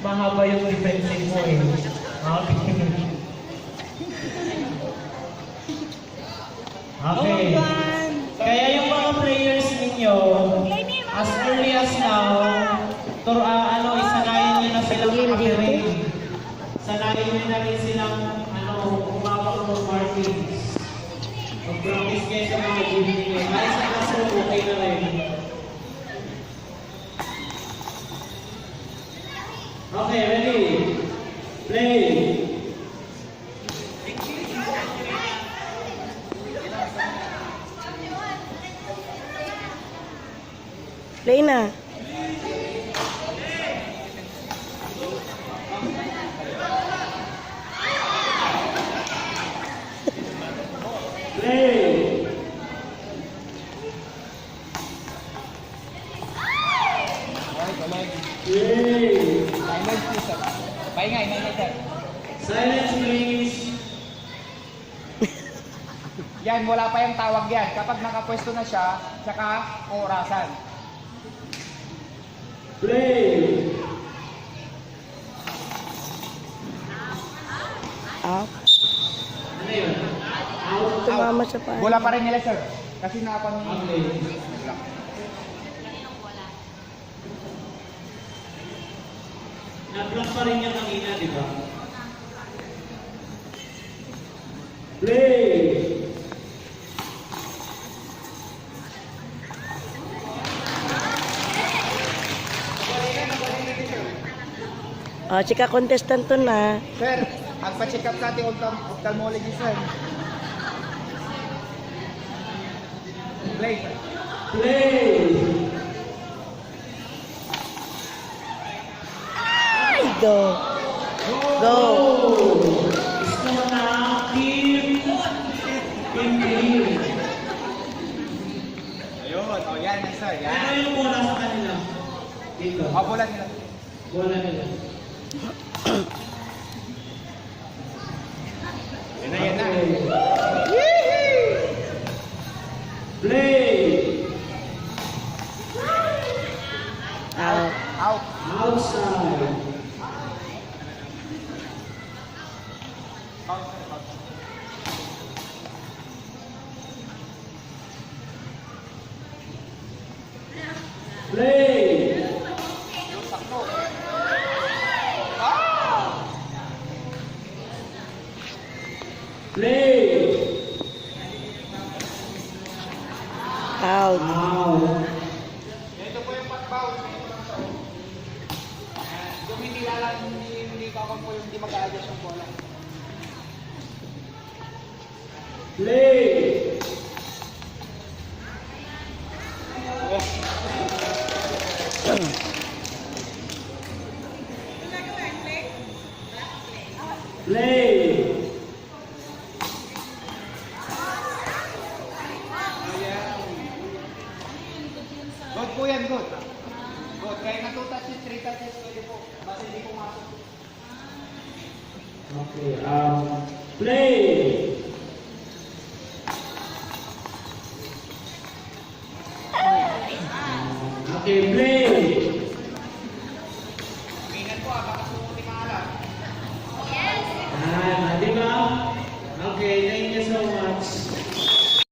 mahaba yung defensive mo eh. Okay. Okay. Kaya yung mga players ninyo, as early as now, isanayin nyo na silang makapiring. Sanayin nyo na rin silang umabak ng markings. Mag-practice kayo sa mga game ninyo. Kahit sa classroom, okay na rin. Okay, ready? Play! Play na. Play! Play! Silence please, sir. Paingay, sir. Silence please! Yan, wala pa yung tawag yan. Kapag nakapwesto na siya, saka orasan. Play! Out. Ano yun? Out. Tumama siya pa. Bola pa rin nila, sir. Kasi nakapang... Okay. Na-block pa rin yung kanina, di ba? Play! Chika contestant to na. Sir, magpa-check up natin ophthalmology, sir. Play. Play! Ay, go. Go. Gusto na team team. Ayun, yan, sir. Yan. Ano yung bola sa kanila? Dito. Bola nila. Bola nila. Yan na. Play! Out. Out. Outside. Play! Play! Out. Out. Ito po yung pag-bounce. Kung hindi lalang, hindi kakon po yung hindi mag-a-adjust yung bola. Play! Play! Good po yan, good. Good. Kaya natutas yung 3 touches, pwede po. Basta hindi pumasok. Okay, play! Okay, play!